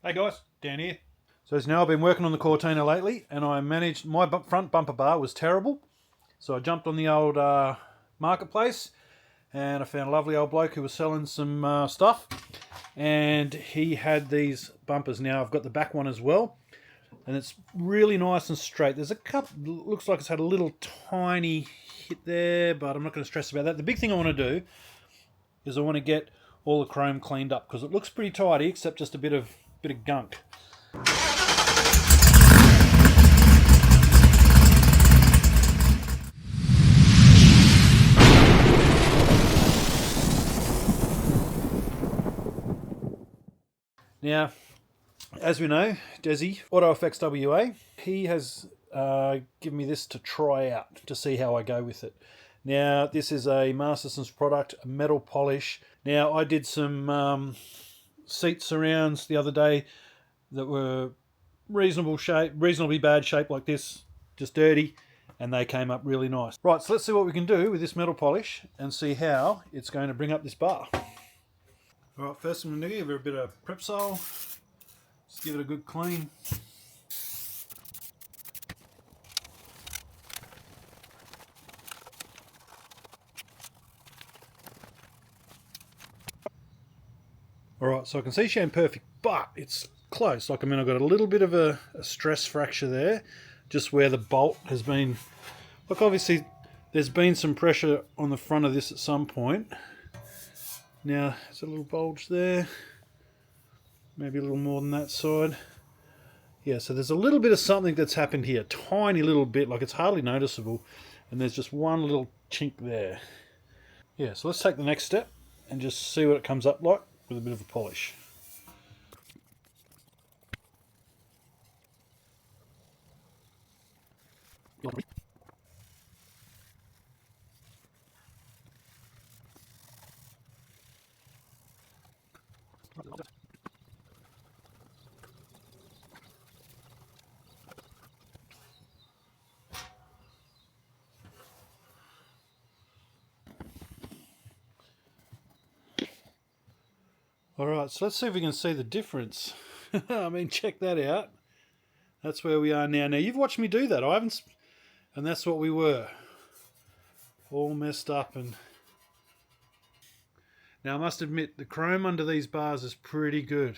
Hey guys, Dan here. So as now I've been working on the Cortina lately, and I managed, my front bumper bar was terrible. So I jumped on the old marketplace, and I found a lovely old bloke who was selling some stuff, and he had these bumpers. Now I've got the back one as well, and it's really nice and straight. There's a couple, looks like it's had a little tiny hit there, but I'm not going to stress about that. The big thing I want to do is I want to get all the chrome cleaned up, because it looks pretty tidy except just a bit of gunk. Now, as we know, Desi Autox WA, he has given me this to try out to see how I go with it. Now, this is a Masterson's product, a metal polish. Now, I did some seat surrounds the other day that were reasonable shape, reasonably bad shape like this, just dirty, and they came up really nice. Right, so let's see what we can do with this metal polish and see how it's going to bring up this bar. All right, first I'm going to give it a bit of prep sol. Just give it a good clean. Alright, so I can see shine perfect, but it's close. Like, I mean, I've got a little bit of a stress fracture there, just where the bolt has been. Look, obviously, there's been some pressure on the front of this at some point. Now, there's a little bulge there. Maybe a little more than that side. Yeah, so there's a little bit of something that's happened here. Tiny little bit, like it's hardly noticeable. And there's just one little chink there. Yeah, so let's take the next step and just see what it comes up like with a bit of a polish. Alright, so let's see if we can see the difference. I mean, check that out. That's where we are now. Now, you've watched me do that. I haven't... And that's what we were. All messed up. And now, I must admit, the chrome under these bars is pretty good.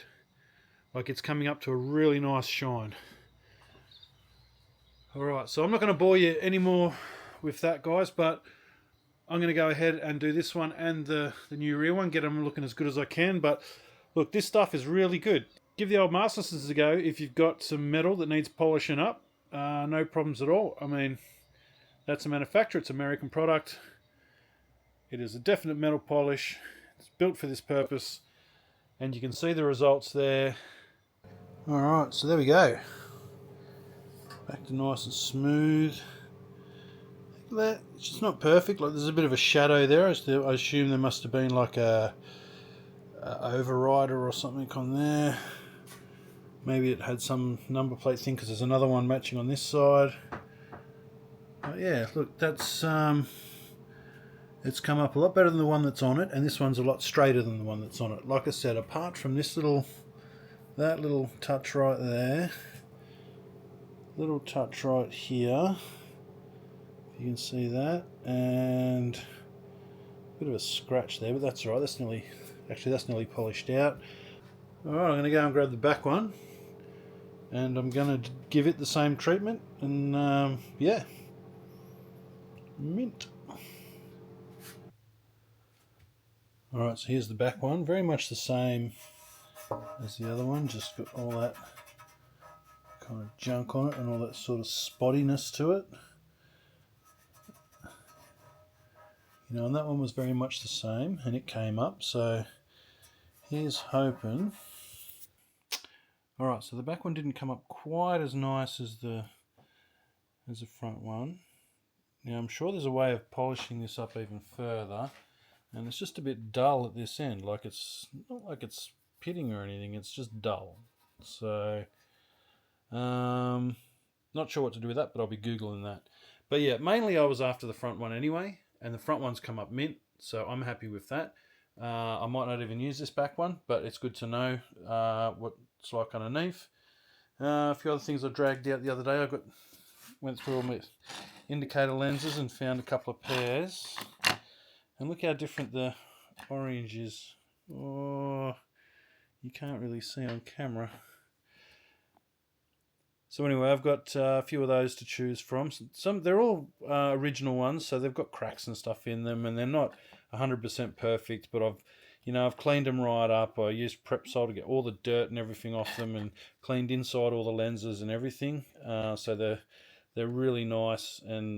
Like, it's coming up to a really nice shine. Alright, so I'm not going to bore you anymore with that, guys, but I'm going to go ahead and do this one and the new rear one, get them looking as good as I can. But look, this stuff is really good. Give the old Mastersons a go if you've got some metal that needs polishing up. No problems at all. I mean, that's a manufacturer. It's an American product. It is a definite metal polish. It's built for this purpose. And you can see the results there. Alright, so there we go. Back to nice and smooth. That it's just not perfect. Like, there's a bit of a shadow there. I assume there must have been like a overrider or something on there. Maybe it had some number plate thing, because there's another one matching on this side. But yeah, look, that's it's come up a lot better than the one that's on it, and this one's a lot straighter than the one that's on it. Like I said, apart from this that little touch right there, little touch right here. You can see that, and a bit of a scratch there, but that's alright. That's nearly polished out. Alright, I'm going to go and grab the back one, and I'm going to give it the same treatment, and yeah, mint. Alright, so here's the back one, very much the same as the other one, just got all that kind of junk on it and all that sort of spottiness to it. You know, and that one was very much the same, and it came up, so here's hoping. Alright, so the back one didn't come up quite as nice as the front one. Now, I'm sure there's a way of polishing this up even further, and it's just a bit dull at this end. Like, it's not like it's pitting or anything, it's just dull. So, not sure what to do with that, but I'll be Googling that. But yeah, mainly I was after the front one anyway. And the front one's come up mint, so I'm happy with that. I might not even use this back one, but it's good to know what it's like underneath. A few other things I dragged out the other day. Went through all my indicator lenses and found a couple of pairs. And look how different the orange is. Oh, you can't really see on camera. So anyway, I've got a few of those to choose from. They're all original ones, so they've got cracks and stuff in them, and they're not 100% perfect. But I've cleaned them right up. I used Prepsol to get all the dirt and everything off them, and cleaned inside all the lenses and everything. So they're really nice and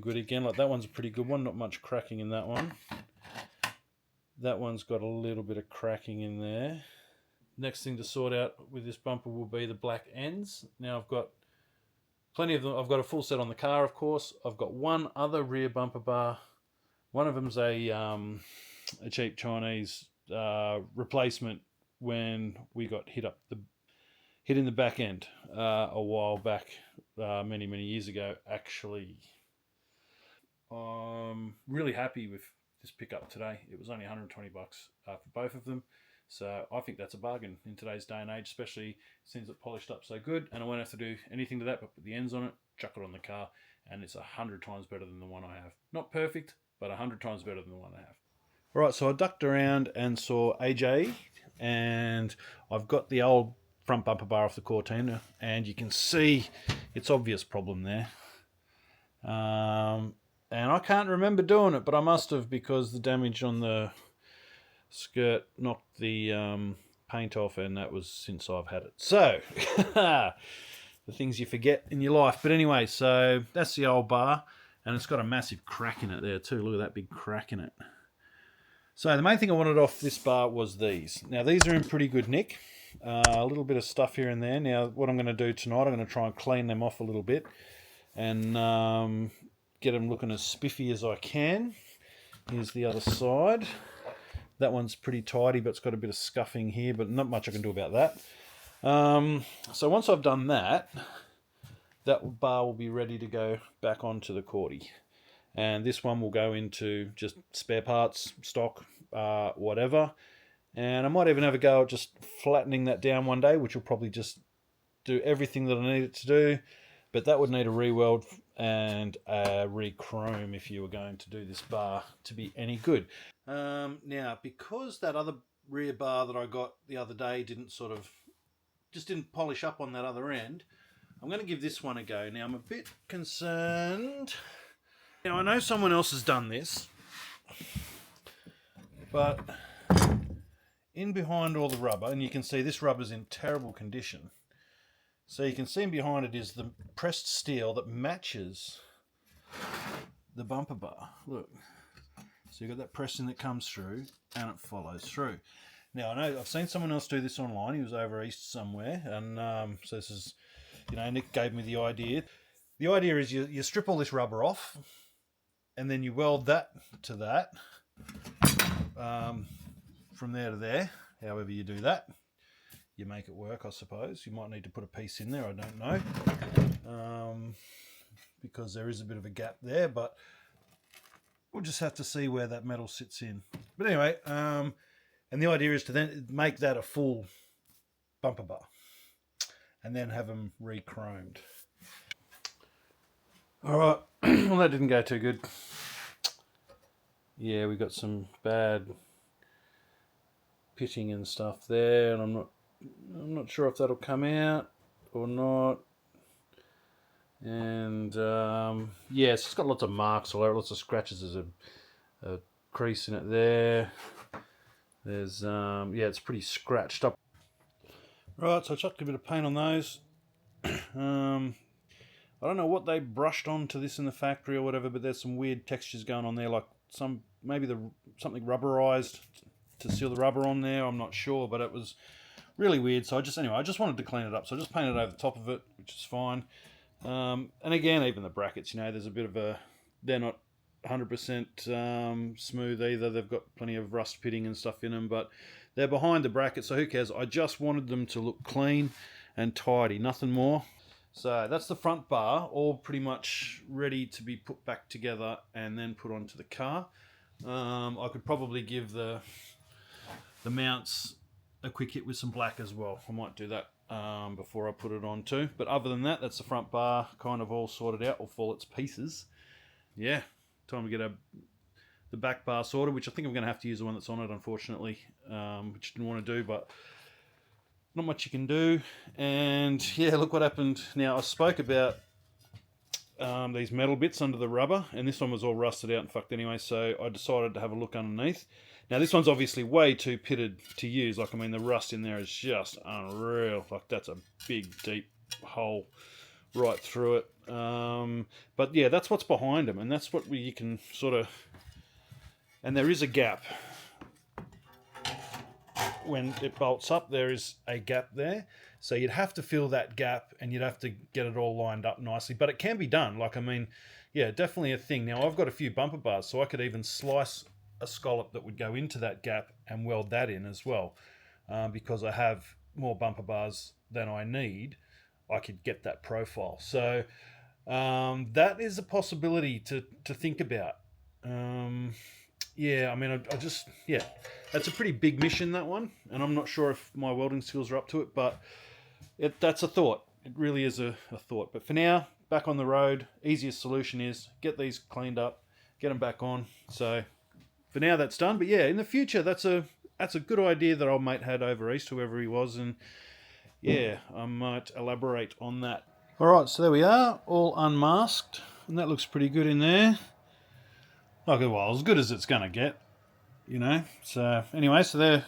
good. Again, like that one's a pretty good one. Not much cracking in that one. That one's got a little bit of cracking in there. Next thing to sort out with this bumper will be the black ends. Now I've got plenty of them. I've got a full set on the car, of course. I've got one other rear bumper bar. One of them's a cheap Chinese replacement when we got hit in the back end a while back, many years ago. Actually, I'm really happy with this pickup today. It was only $120 for both of them. So I think that's a bargain in today's day and age, especially since it polished up so good. And I won't have to do anything to that but put the ends on it, chuck it on the car, and it's 100 times better than the one I have. Not perfect, but 100 times better than the one I have. All right, so I ducked around and saw AJ, and I've got the old front bumper bar off the Cortina, and you can see its obvious problem there. And I can't remember doing it, but I must have, because the damage on the skirt knocked the paint off, and that was since I've had it. So the things you forget in your life. But anyway, so that's the old bar, and it's got a massive crack in it there too. Look at that big crack in it. So the main thing I wanted off this bar was these. Now these are in pretty good nick. A little bit of stuff here and there. Now what I'm going to do tonight, I'm going to try and clean them off a little bit and get them looking as spiffy as I can. Here's the other side. That one's pretty tidy, but it's got a bit of scuffing here, but not much I can do about that. So once I've done that, that bar will be ready to go back onto the Corti. And this one will go into just spare parts, stock, whatever. And I might even have a go at just flattening that down one day, which will probably just do everything that I need it to do. But that would need a re-weld and a re-chrome if you were going to do this bar to be any good. Now, because that other rear bar that I got the other day didn't polish up on that other end, I'm going to give this one a go. Now, I'm a bit concerned. Now, I know someone else has done this, but in behind all the rubber, and you can see this rubber's in terrible condition. So you can see behind it is the pressed steel that matches the bumper bar. Look. So you've got that pressing that comes through and it follows through. Now, I know I've seen someone else do this online. He was over east somewhere. And so this is, Nick gave me the idea. The idea is you strip all this rubber off and then you weld that to that from there to there. However you do that. You make it work, I suppose. You might need to put a piece in there, I don't know. Because there is a bit of a gap there, but we'll just have to see where that metal sits in. But anyway, and the idea is to then make that a full bumper bar and then have them re-chromed. All right, well, that didn't go too good. Yeah, we got some bad pitting and stuff there, and I'm not sure if that'll come out or not. And yeah, it's got lots of marks all over, lots of scratches. There's a crease in it there. There's yeah, it's pretty scratched up. Right, so I chucked a bit of paint on those. I don't know what they brushed onto this in the factory or whatever, but there's some weird textures going on there, like something rubberized to seal the rubber on there. I'm not sure, but it was really weird. So I just wanted to clean it up. So I just painted over the top of it, which is fine. And again, even the brackets, there's a bit of they're not 100% smooth either. They've got plenty of rust pitting and stuff in them, but they're behind the bracket, so who cares? I just wanted them to look clean and tidy, nothing more. So that's the front bar, all pretty much ready to be put back together and then put onto the car. I could probably give the mounts a quick hit with some black as well. I might do that before I put it on too. But other than that, that's the front bar kind of all sorted out, or fall its pieces. Yeah, time to get the back bar sorted, which I think I'm going to have to use the one that's on it, unfortunately, which I didn't want to do, but not much you can do. And yeah, look what happened. Now, I spoke about these metal bits under the rubber, and this one was all rusted out and fucked anyway, so I decided to have a look underneath. Now, this one's obviously way too pitted to use. Like, I mean, the rust in there is just unreal. Like, that's a big, deep hole right through it. But yeah, that's what's behind them, and that's what you can sort of... And there is a gap. When it bolts up, there is a gap there. So you'd have to fill that gap, and you'd have to get it all lined up nicely. But it can be done. Like, I mean, yeah, definitely a thing. Now, I've got a few bumper bars, so I could even slice a scallop that would go into that gap and weld that in as well. Because I have more bumper bars than I need, I could get that profile. So that is a possibility to think about. Yeah, I mean, I just, yeah, that's a pretty big mission, that one, and I'm not sure if my welding skills are up to it, but that's a thought. It really is a thought. But for now, back on the road, easiest solution is get these cleaned up, get them back on. So for now, that's done. But yeah, in the future, that's a good idea that old mate had over east, whoever he was, and yeah, I might elaborate on that. All right, so there we are, all unmasked, and that looks pretty good in there. Okay, well, as good as it's going to get, you know. So anyway, so they're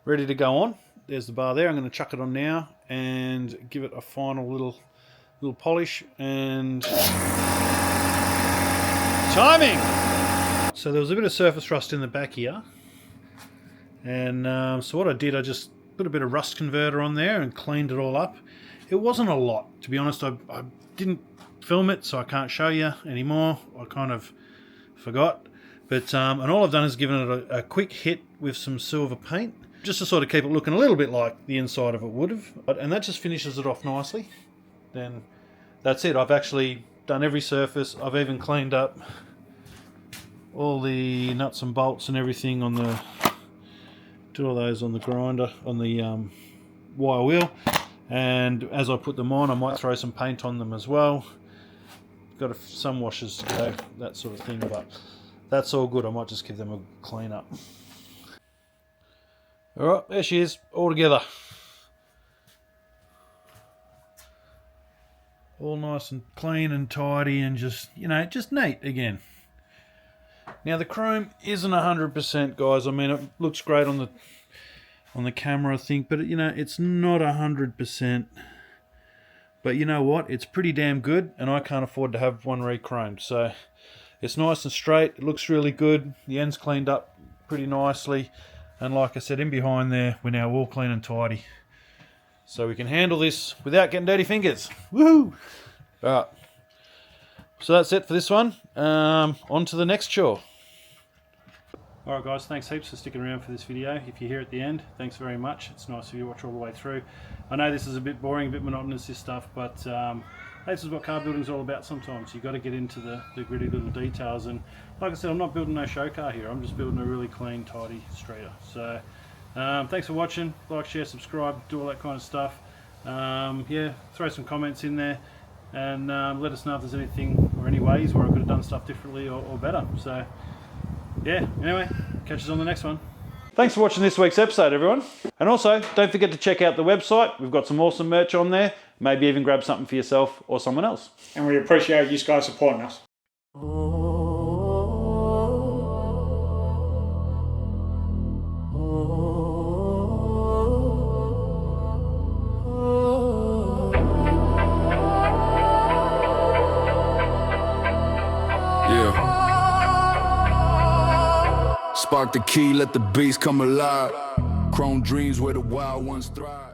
ready to go on. There's the bar there. I'm going to chuck it on now and give it a final little polish and timing. So there was a bit of surface rust in the back here, and so what I did, I just put a bit of rust converter on there and cleaned it all up. It wasn't a lot, to be honest. I didn't film it, so I can't show you anymore. I kind of forgot, but and all I've done is given it a quick hit with some silver paint, just to sort of keep it looking a little bit like the inside of it would have, and that just finishes it off nicely. Then that's it. I've actually done every surface. I've even cleaned up all the nuts and bolts and everything on the, did all those on the grinder, on the wire wheel, and as I put them on, I might throw some paint on them as well. Got some washes to go, that sort of thing, but that's all good. I might just give them a clean up. Alright, there she is, all together. All nice and clean and tidy and just, you know, just neat again. Now the chrome isn't 100%, guys. I mean, it looks great on the camera, I think, but you know, it's not 100%. But you know what? It's pretty damn good, and I can't afford to have one re-chromed. So it's nice and straight. It looks really good. The end's cleaned up pretty nicely. And like I said, in behind there, we're now all clean and tidy. So we can handle this without getting dirty fingers. Woohoo! Alright. So that's it for this one. On to the next chore. Alright guys, thanks heaps for sticking around for this video. If you're here at the end, thanks very much. It's nice of you to watch all the way through. I know this is a bit boring, a bit monotonous, this stuff, but this is what car building is all about sometimes. You've got to get into the gritty little details, and like I said, I'm not building no show car here. I'm just building a really clean, tidy streeter. So thanks for watching. Like, share, subscribe, do all that kind of stuff. Yeah, throw some comments in there, and let us know if there's anything or any ways where I could have done stuff differently or better. So yeah, anyway, catch us on the next one. Thanks for watching this week's episode, everyone. And also, don't forget to check out the website. We've got some awesome merch on there. Maybe even grab something for yourself or someone else. And we appreciate you guys supporting us. Spark the key, let the beast come alive. Chrome dreams where the wild ones thrive.